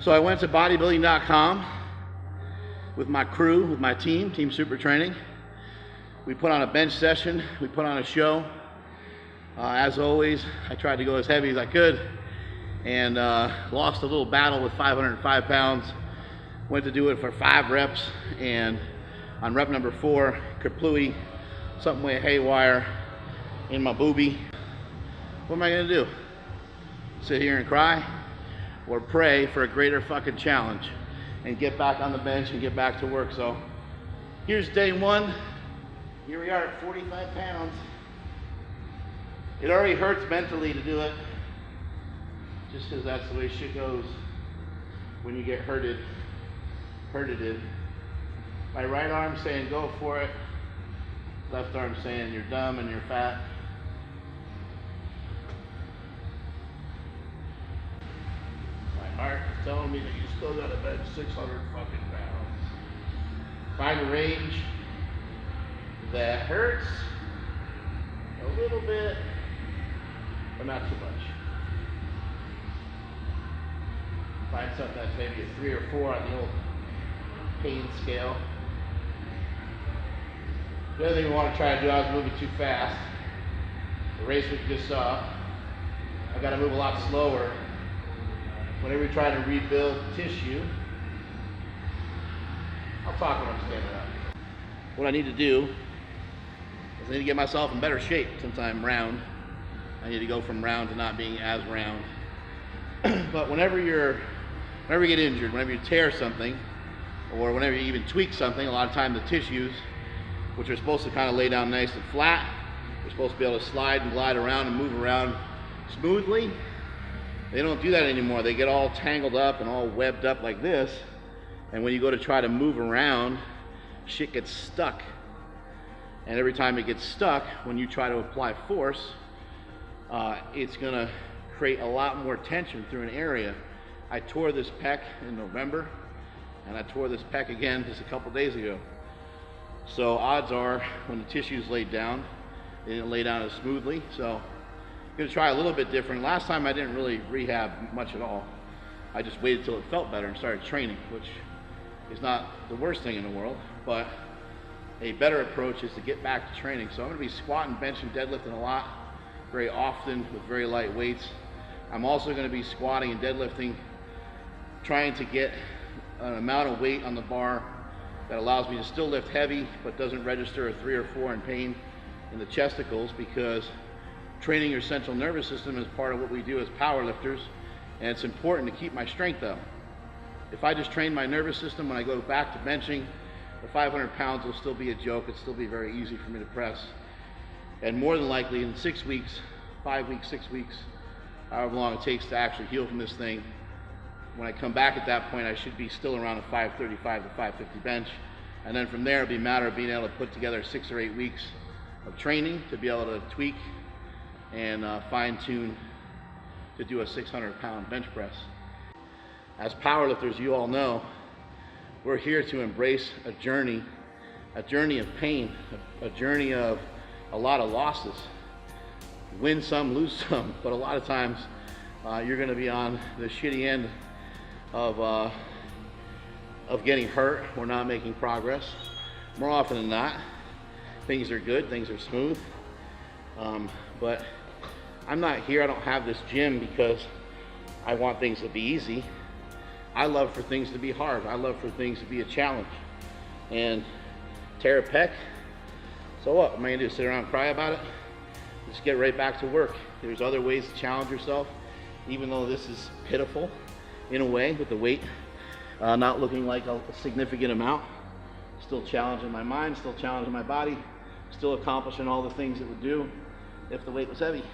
So I went to bodybuilding.com with my crew, with my team, Team Super Training. We put on a bench session, we put on a show. As always, I tried to go as heavy as I could and lost a little battle with 505 pounds. Went to do it for 5 reps, and on rep number 4, kerplooey, something went haywire in my boobie. What am I gonna do? Sit here and cry? Or pray for a greater fucking challenge and get back on the bench and get back to work? So here's day 1. Here we are at 45 pounds. It already hurts mentally to do it, just because that's the way shit goes when you get hurted. My right arm saying go for it, left arm saying you're dumb and you're fat. My heart is telling me that you still gotta bench 600 fucking pounds. Find a range that hurts a little bit, but not too much. Find something that's maybe a 3 or 4 on the old pain scale. The other thing we want to try to do, I was moving too fast. The race we just saw, I got to move a lot slower. Whenever we try to rebuild tissue, I'll talk when I'm standing up. What I need to do is I need to get myself in better shape since I'm round. I need to go from round to not being as round. But whenever you get injured, whenever you tear something, or whenever you even tweak something, a lot of time the tissues, which are supposed to kind of lay down nice and flat, you're supposed to be able to slide and glide around and move around smoothly. They don't do that anymore. They get all tangled up and all webbed up like this, and when you go to try to move around, shit gets stuck. And every time it gets stuck, when you try to apply force, it's gonna create a lot more tension through an area. I tore this pec in November, and I tore this pec again just a couple days ago. So odds are, when the tissue's laid down, they didn't lay down as smoothly. So I'm gonna try a little bit different. Last time I didn't really rehab much at all. I just waited till it felt better and started training, which is not the worst thing in the world, but a better approach is to get back to training. So I'm gonna be squatting, benching, deadlifting a lot, very often with very light weights. I'm also gonna be squatting and deadlifting, trying to get an amount of weight on the bar that allows me to still lift heavy but doesn't register a 3 or 4 in pain in the chesticles, because training your central nervous system is part of what we do as power lifters, and it's important to keep my strength up. If I just train my nervous system, when I go back to benching, the 500 pounds will still be a joke. It'll still be very easy for me to press. And more than likely in 6 weeks, 5 weeks, 6 weeks, however long it takes to actually heal from this thing, when I come back at that point, I should be still around a 535 to 550 bench. And then from there, it'll be a matter of being able to put together 6 or 8 weeks of training to be able to tweak and fine tune to do a 600-pound bench press. As powerlifters, you all know, we're here to embrace a journey of pain, a journey of a lot of losses. Win some, lose some, but a lot of times you're gonna be on the shitty end of getting hurt or not making progress. More often than not, things are good, things are smooth. But I'm not here, I don't have this gym because I want things to be easy. I love for things to be hard. I love for things to be a challenge. And tear a pec, so what? Am I gonna do, sit around and cry about it? Just get right back to work. There's other ways to challenge yourself, even though this is pitiful in a way, with the weight not looking like a significant amount. Still challenging my mind, still challenging my body, still accomplishing all the things it would do if the weight was heavy.